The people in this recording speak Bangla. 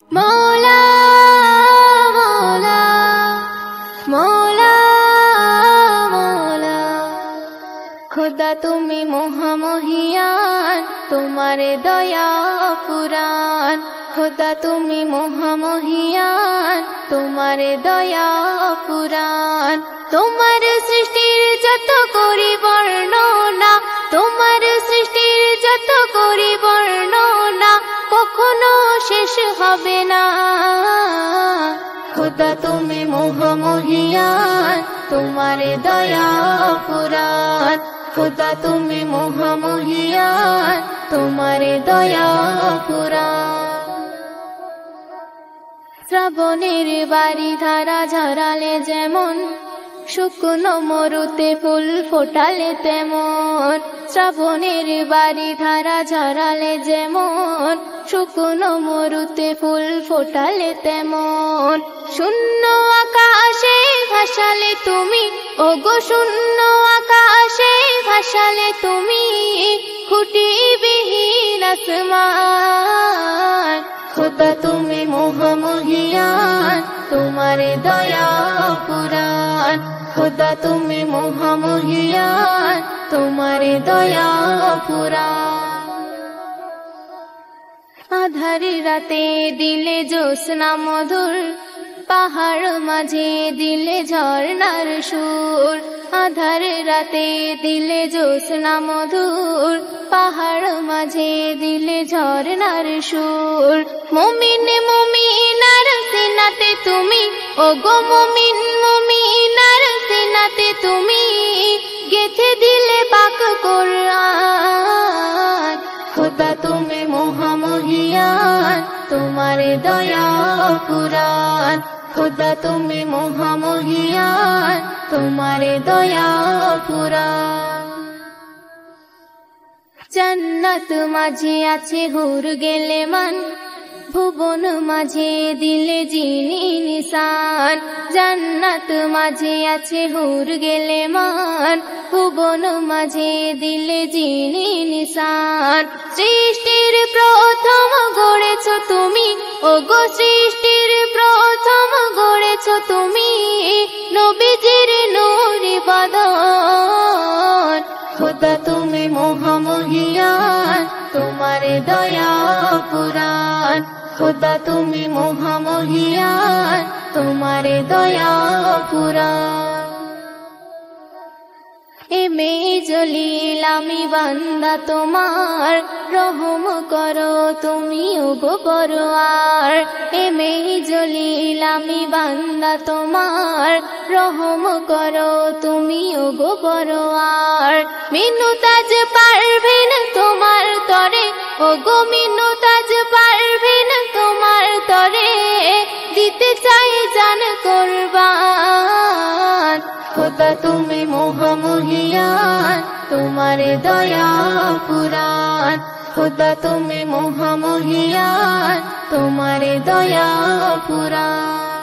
মৌলা মৌলা মৌলা মৌলা খোদা তুমি মহামহিয়ান, তোমারে দয়া পুরাণ। খোদা তুমি মহামহিয়ান, তোমারে দয়া পুরাণ। তোমার সৃষ্টির যত করি বর্ণনা, তোমার সৃষ্টির যত করি বর্ণনা, কখনো শেষ হবে না। খোদা তুমি মহামহিয়ান, তোমারে দয়া পুরাণ। খোদা তুমি মহামহিয়ান, তোমারে দয়া পুরাণ। শ্রাবণের বাড়ি ধারা ঝরালে যেমন, শুকনো মরুতে ফুল ফোটালে তেমন। শ্রাবণের বাড়ি ধারা ঝরালে যেমন, শুকনো মরুতে ফুল ফোটালে তেমন। শূন্য আকাশে ভাসালে তুমি, ওগো শূন্য আকাশে ভাসালে তুমি, খুঁটিবিহীন আসমান। খোদা তুমি মহামহিয়ান, তোমারে দয়া পুরাণ। খোদা তুমি মহামহিয়ান, তোমারে দয়া পুরাণ। আধারি রাতে দিলে জ্যোৎস্না মধুর, পাহাড় মাঝে দিলে ঝর্ণার সুর। আধার রাতে দিলে জ্যোৎস্না মধুর, পাহাড় মাঝে দিলে ঝর্ণার সুর। মুমিন মুমিনার সিনাতে তুমি, ওগো মুমিন মুমিনার সিনাতে তুমি, গেথে দিলে পাক কোরআন। খোদা তুমি মহামহিয়ান, তোমারে দয়া পুরাণ। খোদা তুমি মহামহিয়ান, তোমারে দয়া পুরাণ। জান্নাত মাঝে আছে হুর গেলে মান, ভুবন মাঝে দিলে যিনি নিশান। জান্নাত মাঝে আছে হুর গেলে মান, ভুবন মাঝে দিলে যিনি নিশান। সৃষ্টির প্রথম গড়েছ তুমি, ওগো সৃষ্টির প্রথম গড়েছ তুমি, নবীজির নূরি বদন। খোদা তুমি মহামহিয়ান, তোমারে দয়া পুরাণ। খোদা তুমি মহামহিয়ান, তোমারে দয়া পুরাণ। এমে জলিল আমি বান্দা তোমার, রহম করো তুমি ওগো পরওয়ার। এমে জলিল আমি বান্দা তোমার, রহম করো তুমি ওগো পরওয়ার। মিনুতাজ পারবেন তোমার তরে, ওগো মিনুতাজ পারবেন তোমার তরে, দিতে চাই জান কুরবান। খোদা তুমি মহামহিয়ান, তোমারে দয়া পুরাণ। খোদা তুমি মহামহিয়ান, তোমারে দয়া পুরাণ।